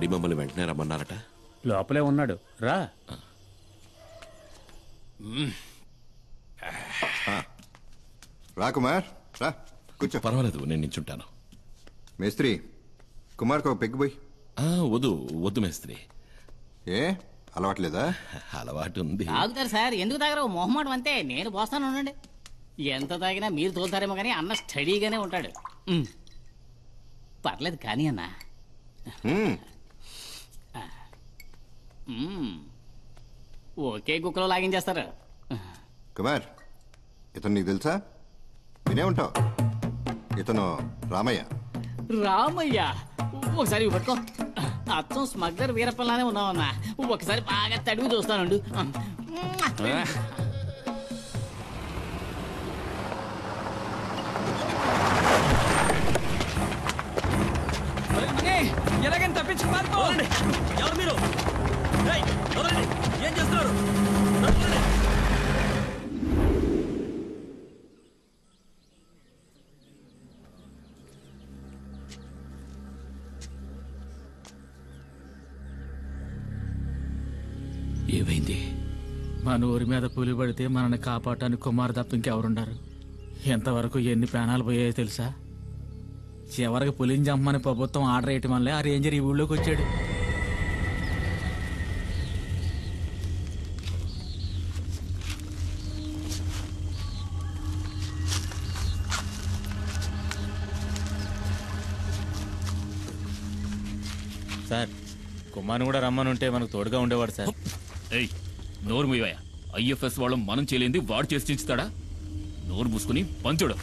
Daddy మమ్మల్ని వెంటనే రమ్మన్నారట. లోపలే ఉన్నాడు, రా. రా కుమార్, రా కూర్చో. పర్వాలేదు, నేను నించుంటాను. మేస్త్రి, కుమార్కి ఒక పెగ్గు పోయి. వద్దు వద్దు మేస్త్రి. ఏ అలవాట్లేదా? అలవాటు ఉంది. తాగుతారు సార్, ఎందుకు తాగరు? మొహమాటం అంతే. నేను పోస్తాను, ఉండండి. ఎంత తాగినా మీరు తోలుతారేమో కానీ అన్న స్టడీగానే ఉంటాడు. పర్లేదు కానీ అన్న. ఓకే కుక్కలో లాగించేస్తారు. కుమార్, ఇతను నీకు తెలుసా? వినే ఉంటావు. ఇతను రామయ్య. రామయ్య? ఒకసారి పట్టుకో. అచ్చం స్మగ్లర్ వీరప్పలానే ఉన్నావన్నా. ఒకసారి బాగా తడివి చూస్తానండు. ఎలాగైనా తప్పించి పారిపోవాలండి. ఎవరు మీరు? ఏం చేస్తున్నారు? ఏమైంది? మన ఊరి మీద పులి పడితే మనల్ని కాపాడటానికి కుమార్ తప్ప ఇంకెవరుండారు? ఎంతవరకు ఎన్ని ప్రాణాలు పోయాయో తెలుసా? చివరికి పులిని చంపమని ప్రభుత్వం ఆర్డర్ వేయటం వల్లే ఆ రేంజర్ ఈ ఊళ్ళోకి వచ్చాడు. సార్, కుమార్ని కూడా రమ్మని ఉంటే మనకు తోడుగా ఉండేవాడు సార్. ఏయ్, నోరు మూయవయ్యా. ఐఎఫ్ఎస్ వాళ్ళు మనం చేయలేంది వాడు చేసి చించుతాడా? నోరు మూసుకుని పంచుడు.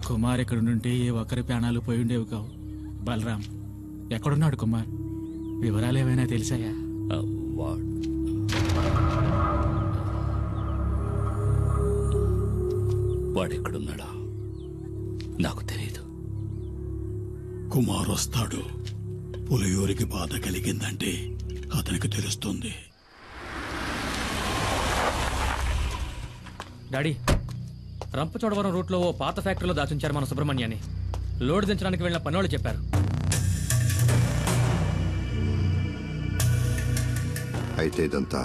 కుమార్ ఇక్కడ నుండి ఏ ఒక్కరి ప్రాణాలు పోయి ఉండేవి కావు. బలరాం ఎక్కడున్నాడు? కుమార్ వివరాలు ఏమైనా తెలిసాయా? వాడెక్కడున్నాడా నాకు తెలియదు. కుమార్ వస్తాడు. పులియూరికి బాధ కలిగిందంటే అతనికి తెలుస్తుంది. డాడీ, రంపచోడవరం రూట్లో ఓ పాత ఫ్యాక్టరీలో దాచుంచారు మన సుబ్రహ్మణ్యాన్ని. లోడ్ దించడానికి వెళ్ళిన పనోళ్ళు చెప్పారు. అయితే ఇదంతా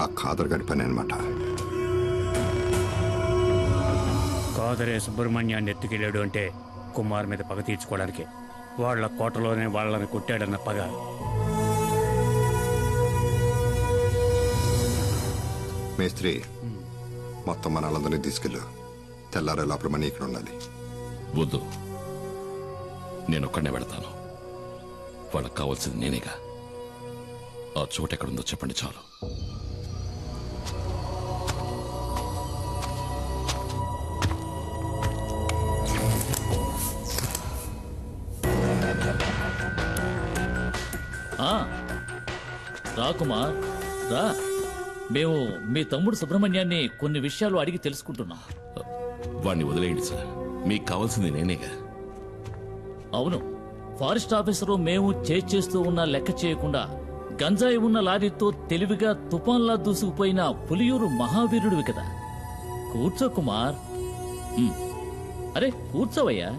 ఆ ఖాదర్ గడి పని అనమాట. కాదరే సుబ్రహ్మణ్యాన్ని ఎత్తుకెళ్ళాడు అంటే కుమార్ మీద పగ తీర్చుకోవడానికి. వాళ్ళ కోటలోనే వాళ్ళని కొట్టాడన్న పగ. మేస్త్రి, మొత్తం మన వాళ్ళందరినీ తీసుకెళ్ళు. తెల్లారే లోపల మనీ ఇక్కడ ఉండాలి. వద్దు, నేను ఒక్కడనే వెళతాను. వాళ్ళకి కావాల్సింది నేనేగా. ఆ చోటు ఎక్కడుందో చెప్పండి చాలు. రా కుమార్ రా. మేము మీ తమ్ముడు సుబ్రహ్మణ్యాన్ని కొన్ని విషయాలు అడిగి తెలుసుకుంటున్నాం. వాడిని వదిలేయండి సార్, మీకు కావాల్సింది నేనేగా. అవును, ఫారెస్ట్ ఆఫీసరు మేము చేస్తూ ఉన్న లెక్క చేయకుండా గంజాయి ఉన్న లారీతో తెలివిగా తుఫాన్లా దూసుకుపోయిన పులియూరు మహావీరుడివి కదా. కూర్చో కుమార్. అరే కూర్చోవయ్యా.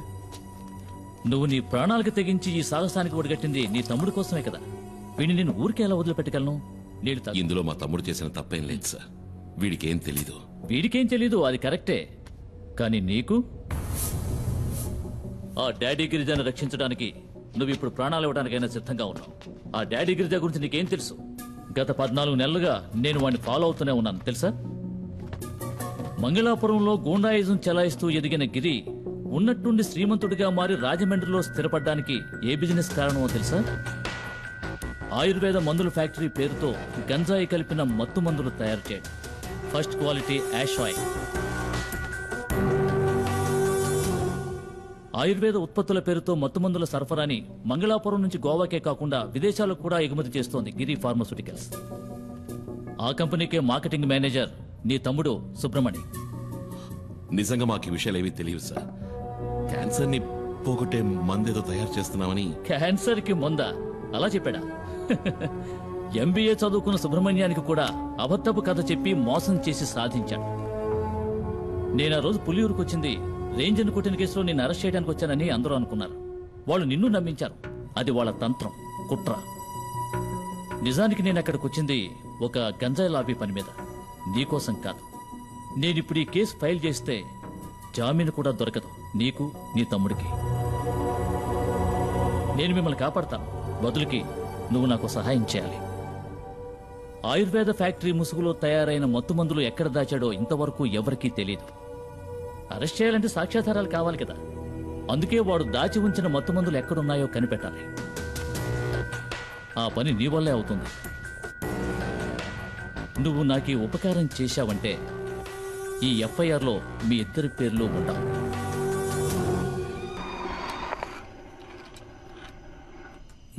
నువ్వు నీ ప్రాణాలకు తెగించి ఈ సాహసానికి ఒడిగట్టింది నీ తమ్ముడి కోసమే కదా. వీడిని నేను ఊరికే ఎలా వదిలిపెట్టగలను? ఇందులో మా తమ్ముడు చేసిన తప్పేం లేదు సార్. వీడికేం తెలీదు. వీడికేం తెలీదు, అది కరెక్టే. కానీ నీకు ఆ డాడీ గిరిజాను రక్షించడానికి నువ్వు ఇప్పుడు ప్రాణాలు ఇవ్వడానికైనా సిద్ధంగా ఉన్నావు. ఆ డాడీ గిరిజా గురించి నీకేం తెలుసు? గత 14 నెలలుగా నేను వాడిని ఫాలో అవుతూనే ఉన్నాను తెలుసా. మంగళాపురంలో గూండాయిజం చెలాయిస్తూ ఎదిగిన గిరి ఉన్నట్టుండి శ్రీమంతుడిగా మారి రాజమండ్రిలో స్థిరపడ్డానికి ఏ బిజినెస్ కారణమో తెలుసా? ఆయుర్వేద మందుల ఫ్యాక్టరీ పేరుతో గంజాయి కలిపిన మత్తు మందులు తయారు చేయడం. First quality hash oil. ఆయుర్వేద ఉత్పత్తుల పేరుతో మత్తుమందుల సరఫరాని మంగళాపురం నుంచి గోవాకే కాకుండా విదేశాలకు కూడా ఎగుమతి చేస్తోంది గిరి ఫార్మాస్యూటికల్స్. ఆ కంపెనీకే మార్కెటింగ్ మేనేజర్ నీ తమ్ముడు సుబ్రహ్మణ్యం. నిజంగా మాకు ఈ విషయాలు ఏవీ తెలియదు సార్. క్యాన్సర్ ని పోగొట్టే మందేదో తయారు చేస్తున్నామని. క్యాన్సర్ కి మందా? అలా చెప్పాడా? ఎంబీఏ చదువుకున్న సుబ్రహ్మణ్యానికి కూడా అబద్ధపు కథ చెప్పి మోసం చేసి సాధించాడు. నేను ఆ రోజు పులియూరుకు వచ్చింది రేంజర్ను కొట్టిన కేసులో నిన్ను అరెస్ట్ చేయడానికి వచ్చానని అందరూ అనుకున్నారు. వాళ్ళు నిన్ను నమ్మించారు. అది వాళ్ళ తంత్రం, కుట్ర. నిజానికి నేను అక్కడికి వచ్చింది ఒక గంజాయి లాబీ పని మీద, నీకోసం కాదు. నేనిప్పుడు ఈ కేసు ఫైల్ చేస్తే జామీను కూడా దొరకదు నీకు, నీ తమ్ముడికి. నేను మిమ్మల్ని కాపాడతాను. బదులుకి నువ్వు నాకు సహాయం చేయాలి. ఆయుర్వేద ఫ్యాక్టరీ ముసుగులో తయారైన మత్తుమందులు ఎక్కడ దాచాడో ఇంతవరకు ఎవరికీ తెలియదు. అరెస్ట్ చేయాలంటే సాక్ష్యాధారాలు కావాలి కదా. అందుకే వాడు దాచి ఉంచిన మత్తుమందులు ఎక్కడున్నాయో కనిపెట్టాలి. ఆ పని నీ వల్లే అవుతుంది. నువ్వు నాకు ఈ ఉపకారం చేశావంటే ఈ ఎఫ్ఐఆర్లో మీ ఇద్దరి పేర్లు ఉండవు.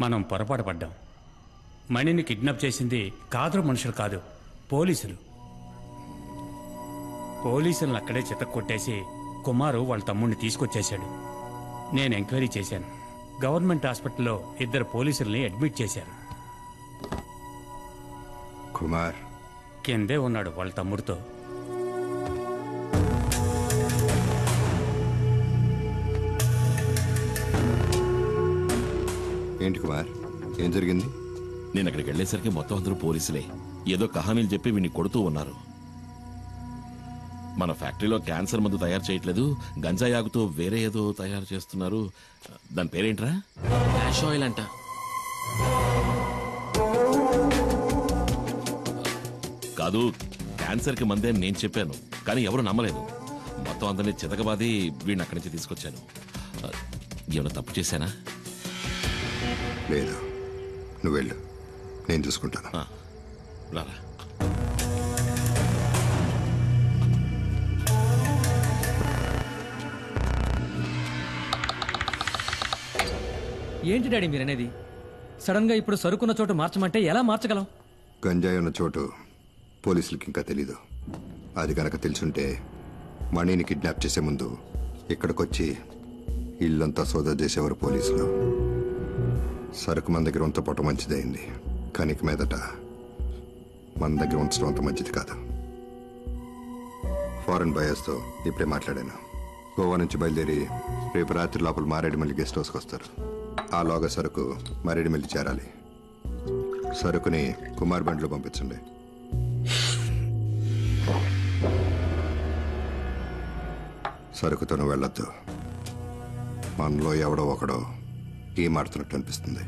మనం పొరపాటు పడ్డాం. మణిని కిడ్నాప్ చేసింది కాదరు మనుషులు కాదు, పోలీసులు. పోలీసులను అక్కడే చితక్కొట్టేసి కుమారు వాళ్ళ తమ్ముడిని తీసుకొచ్చేశాడు. నేను ఎంక్వైరీ చేశాను. గవర్నమెంట్ హాస్పిటల్లో 2 పోలీసుల్ని అడ్మిట్ చేశారు. కుమార్ కిందే ఉన్నాడు వాళ్ళ తమ్ముడితో. ఏంటి కుమార్, ఏం జరిగింది? నేను అక్కడికి వెళ్ళేసరికి మొత్తం అందరూ పోలీసులే. ఏదో కహానీలు చెప్పి వీడిని కొడుతూ ఉన్నారు. మన ఫ్యాక్టరీలో క్యాన్సర్ మందు తయారు చేయట్లేదు, గంజాయి ఆగుతో వేరే ఏదో తయారు చేస్తున్నారు. దాని పేరేంట్రా? యాష్ ఆయిల్ అంట. కాదు, క్యాన్సర్ కి మందే నేను చెప్పాను, కానీ ఎవరు నమ్మలేదు. మొత్తం అందరినీ చితకబాది వీడిని అక్కడి నుంచి తీసుకొచ్చాను. ఏమైనా తప్పు చేశానా? లేదు, నువ్వు వెళ్ళు, నేను చూసుకుంటాను. రారా. ఏంటి డాడీ మీరనేది? సడన్ గా ఇప్పుడు సరుకున్న చోటు మార్చమంటే ఎలా మార్చగలం? గంజాయి ఉన్న చోటు పోలీసులకి ఇంకా తెలీదు. అది కనుక తెలుసుంటే మణిని కిడ్నాప్ చేసే ముందు ఇక్కడికొచ్చి ఇల్లంతా సోదా చేసేవారు పోలీసులు. సరుకు మన దగ్గర ఉంచపోవటం మంచిదైంది, కానీ ఇక మీదట మన దగ్గర ఉంచడం అంత మంచిది కాదు. ఫారెన్ బయర్స్తో ఇప్పుడే మాట్లాడాను. గోవా నుంచి బయలుదేరి రేపు రాత్రి లోపల మారేడుమల్లి గెస్ట్ హౌస్కి వస్తారు. ఆలోగా సరుకు మారేడుమల్లి చేరాలి. సరుకుని కుమార్ బండ్లో పంపించండి. సరుకుతో వెళ్ళొద్దు. మనలో ఎవడో ఒకడో ఏం ఆడుతున్నట్టు అనిపిస్తుంది.